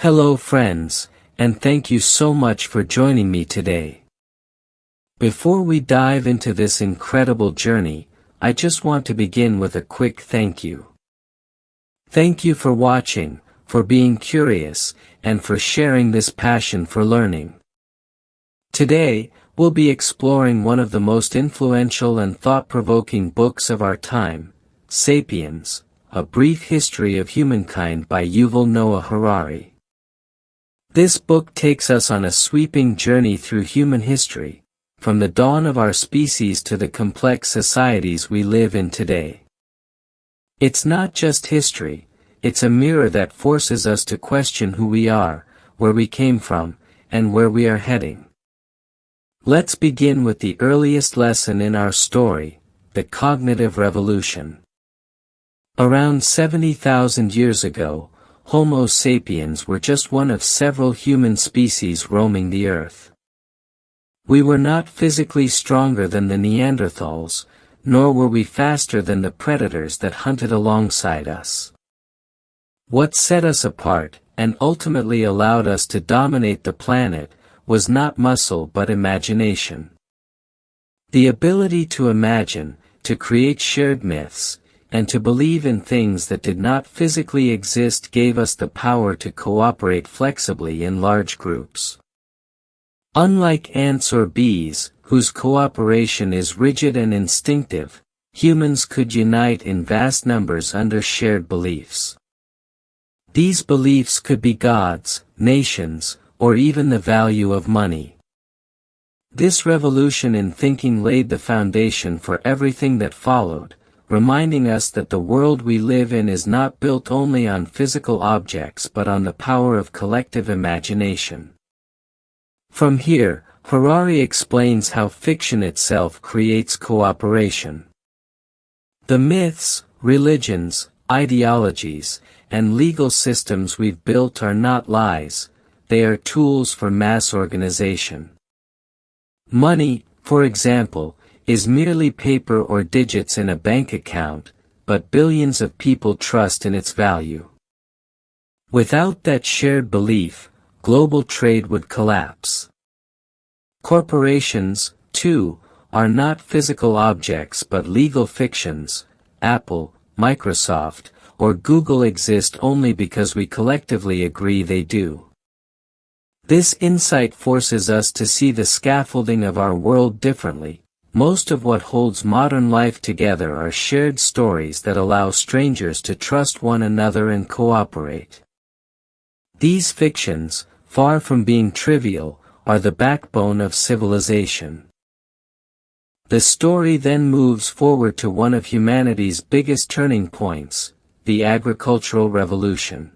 Hello friends, and thank you so much for joining me today. Before we dive into this incredible journey, I just want to begin with a quick thank you. Thank you for watching, for being curious, and for sharing this passion for learning. Today, we'll be exploring one of the most influential and thought-provoking books of our time, Sapiens, A Brief History of Humankind by Yuval Noah Harari. This book takes us on a sweeping journey through human history, from the dawn of our species to the complex societies we live in today. It's not just history, it's a mirror that forces us to question who we are, where we came from, and where we are heading. Let's begin with the earliest lesson in our story, the cognitive revolution. Around 70,000 years ago, Homo sapiens were just one of several human species roaming the earth. We were not physically stronger than the Neanderthals, nor were we faster than the predators that hunted alongside us. What set us apart, and ultimately allowed us to dominate the planet, was not muscle but imagination. The ability to imagine, to create shared myths, and to believe in things that did not physically exist gave us the power to cooperate flexibly in large groups. Unlike ants or bees, whose cooperation is rigid and instinctive, humans could unite in vast numbers under shared beliefs. These beliefs could be gods, nations, or even the value of money. This revolution in thinking laid the foundation for everything that followed, reminding us that the world we live in is not built only on physical objects but on the power of collective imagination. From here, Harari explains how fiction itself creates cooperation. The myths, religions, ideologies, and legal systems we've built are not lies, they are tools for mass organization. Money, for example, is merely paper or digits in a bank account, but billions of people trust in its value. Without that shared belief, global trade would collapse. Corporations, too, are not physical objects but legal fictions. Apple, Microsoft, or Google exist only because we collectively agree they do. This insight forces us to see the scaffolding of our world differently. Most of what holds modern life together are shared stories that allow strangers to trust one another and cooperate. These fictions, far from being trivial, are the backbone of civilization. The story then moves forward to one of humanity's biggest turning points, the agricultural revolution.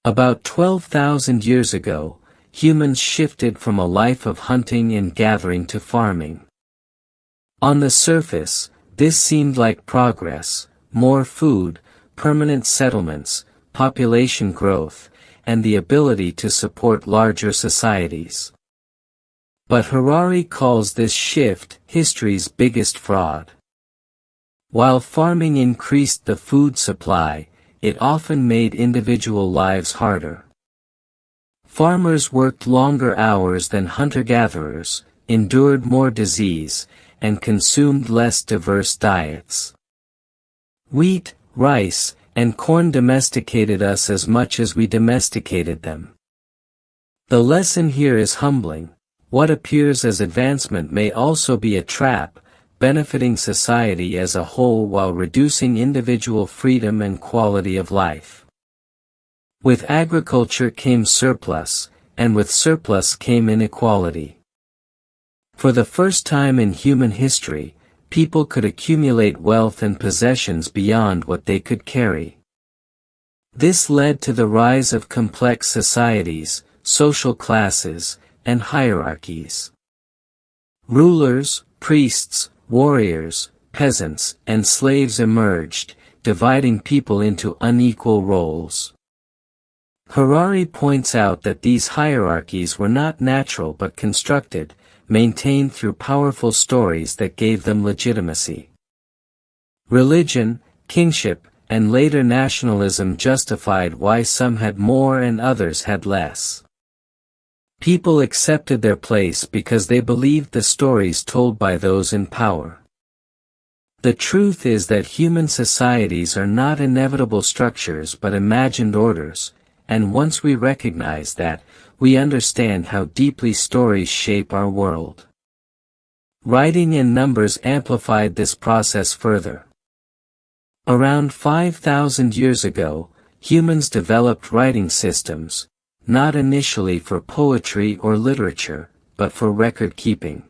About 12,000 years ago, humans shifted from a life of hunting and gathering to farming. On the surface, this seemed like progress, more food, permanent settlements, population growth, and the ability to support larger societies. But Harari calls this shift history's biggest fraud. While farming increased the food supply, it often made individual lives harder. Farmers worked longer hours than hunter-gatherers, endured more disease, and consumed less diverse diets. Wheat, rice, and corn domesticated us as much as we domesticated them. The lesson here is humbling. What appears as advancement may also be a trap, benefiting society as a whole while reducing individual freedom and quality of life. With agriculture came surplus, and with surplus came inequality. For the first time in human history, people could accumulate wealth and possessions beyond what they could carry. This led to the rise of complex societies, social classes, and hierarchies. Rulers, priests, warriors, peasants, and slaves emerged, dividing people into unequal roles. Harari points out that these hierarchies were not natural but constructed, maintained through powerful stories that gave them legitimacy. Religion, kingship, and later nationalism justified why some had more and others had less. People accepted their place because they believed the stories told by those in power. The truth is that human societies are not inevitable structures but imagined orders, and once we recognize that, we understand how deeply stories shape our world. Writing and numbers amplified this process further. Around 5,000 years ago, humans developed writing systems, not initially for poetry or literature, but for record-keeping.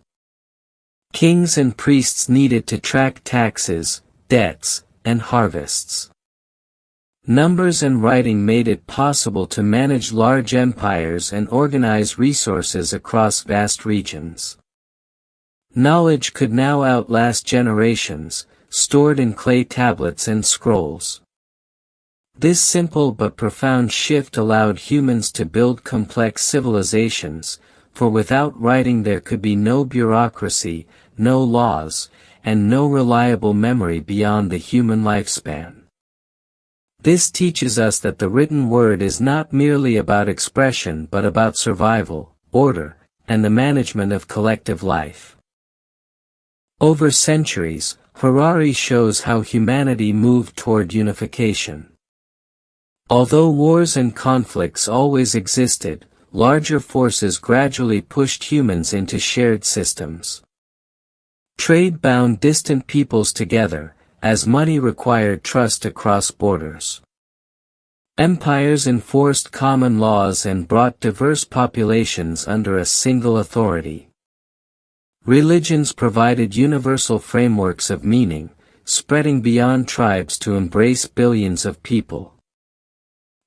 Kings and priests needed to track taxes, debts, and harvests. Numbers and writing made it possible to manage large empires and organize resources across vast regions. Knowledge could now outlast generations, stored in clay tablets and scrolls. This simple but profound shift allowed humans to build complex civilizations, for without writing there could be no bureaucracy, no laws, and no reliable memory beyond the human lifespan. This teaches us that the written word is not merely about expression but about survival, order, and the management of collective life. Over centuries, Harari shows how humanity moved toward unification. Although wars and conflicts always existed, larger forces gradually pushed humans into shared systems. Trade bound distant peoples together, as money required trust across borders. Empires enforced common laws and brought diverse populations under a single authority. Religions provided universal frameworks of meaning, spreading beyond tribes to embrace billions of people.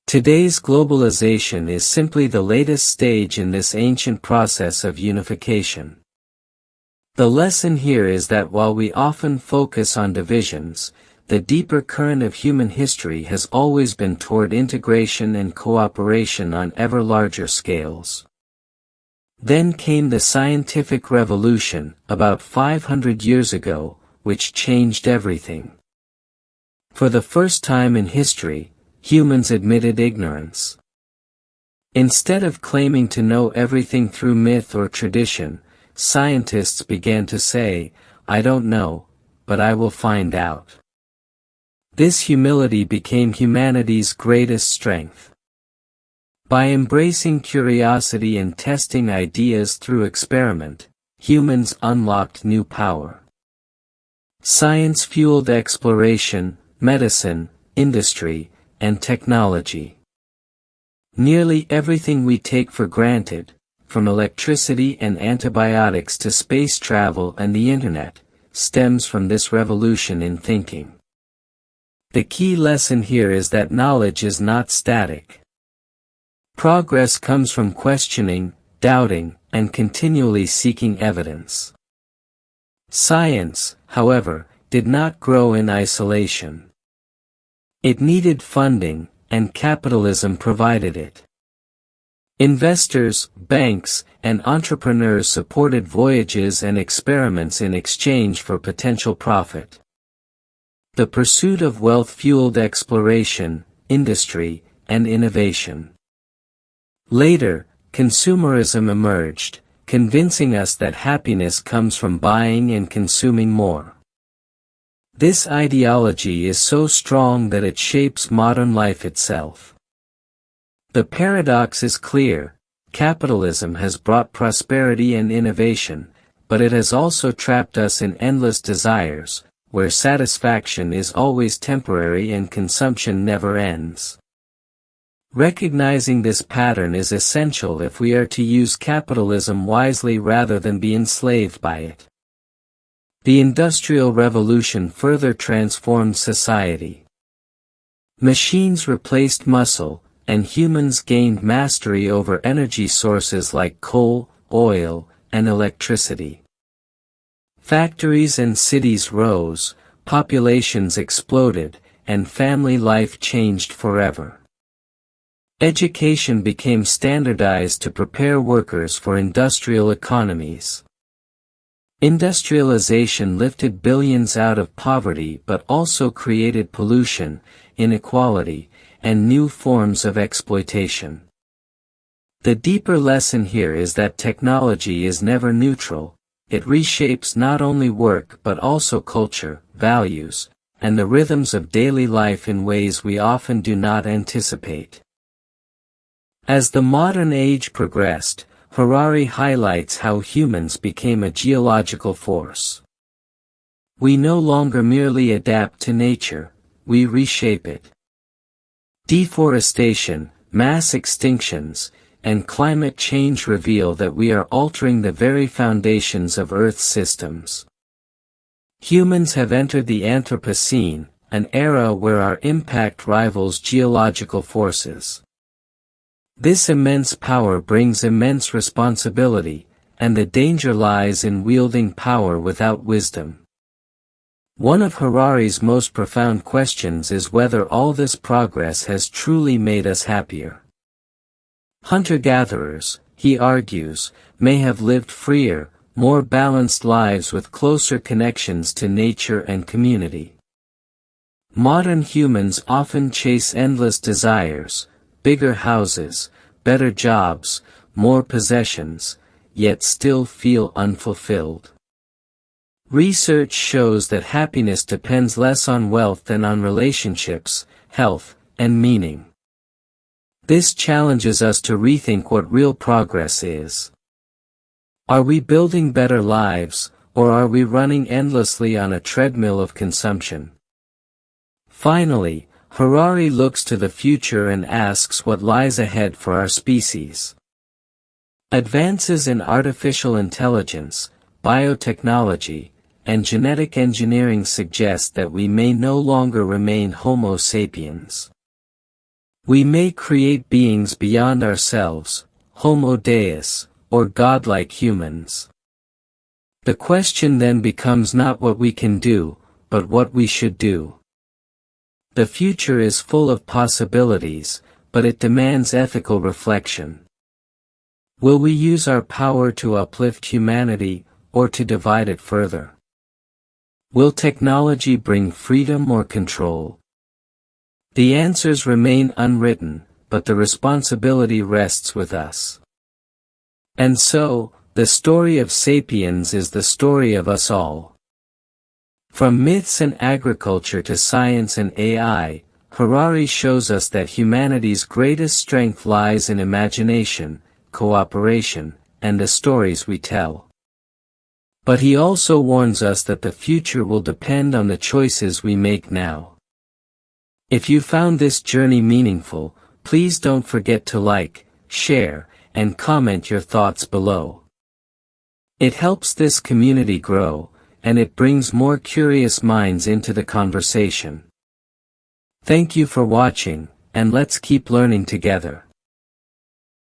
Today's globalization is simply the latest stage in this ancient process of unification. The lesson here is that while we often focus on divisions, the deeper current of human history has always been toward integration and cooperation on ever larger scales. Then came the scientific revolution, about 500 years ago, which changed everything. For the first time in history, humans admitted ignorance. Instead of claiming to know everything through myth or tradition, scientists began to say, "I don't know, but I will find out." This humility became humanity's greatest strength. By embracing curiosity and testing ideas through experiment, humans unlocked new power. Science fueled exploration, medicine, industry, and technology. Nearly everything we take for granted, from electricity and antibiotics to space travel and the internet, stems from this revolution in thinking. The key lesson here is that knowledge is not static. Progress comes from questioning, doubting, and continually seeking evidence. Science, however, did not grow in isolation. It needed funding, and capitalism provided it. Investors, banks, and entrepreneurs supported voyages and experiments in exchange for potential profit. The pursuit of wealth fueled exploration, industry, and innovation. Later, consumerism emerged, convincing us that happiness comes from buying and consuming more. This ideology is so strong that it shapes modern life itself. The paradox is clear: capitalism has brought prosperity and innovation, but it has also trapped us in endless desires, where satisfaction is always temporary and consumption never ends. Recognizing this pattern is essential if we are to use capitalism wisely rather than be enslaved by it. The Industrial Revolution further transformed society. Machines replaced muscle, and humans gained mastery over energy sources like coal, oil, and electricity. Factories and cities rose, populations exploded, and family life changed forever. Education became standardized to prepare workers for industrial economies. Industrialization lifted billions out of poverty but also created pollution, inequality, and new forms of exploitation. The deeper lesson here is that technology is never neutral. It reshapes not only work but also culture, values, and the rhythms of daily life in ways we often do not anticipate. As the modern age progressed, Harari highlights how humans became a geological force. We no longer merely adapt to nature, we reshape it. Deforestation, mass extinctions, and climate change reveal that we are altering the very foundations of Earth's systems. Humans have entered the Anthropocene, an era where our impact rivals geological forces. This immense power brings immense responsibility, and the danger lies in wielding power without wisdom. One of Harari's most profound questions is whether all this progress has truly made us happier. Hunter-gatherers, he argues, may have lived freer, more balanced lives with closer connections to nature and community. Modern humans often chase endless desires, bigger houses, better jobs, more possessions, yet still feel unfulfilled. Research shows that happiness depends less on wealth than on relationships, health, and meaning. This challenges us to rethink what real progress is. Are we building better lives, or are we running endlessly on a treadmill of consumption? Finally, Harari looks to the future and asks what lies ahead for our species. Advances in artificial intelligence, biotechnology, and genetic engineering suggest that we may no longer remain Homo sapiens. We may create beings beyond ourselves, Homo Deus, or godlike humans. The question then becomes not what we can do, but what we should do. The future is full of possibilities, but it demands ethical reflection. Will we use our power to uplift humanity, or to divide it further? Will technology bring freedom or control? The answers remain unwritten, but the responsibility rests with us. And so, the story of Sapiens is the story of us all. From myths and agriculture to science and AI, Harari shows us that humanity's greatest strength lies in imagination, cooperation, and the stories we tell. But he also warns us that the future will depend on the choices we make now. If you found this journey meaningful, please don't forget to like, share, and comment your thoughts below. It helps this community grow, and it brings more curious minds into the conversation. Thank you for watching, and let's keep learning together.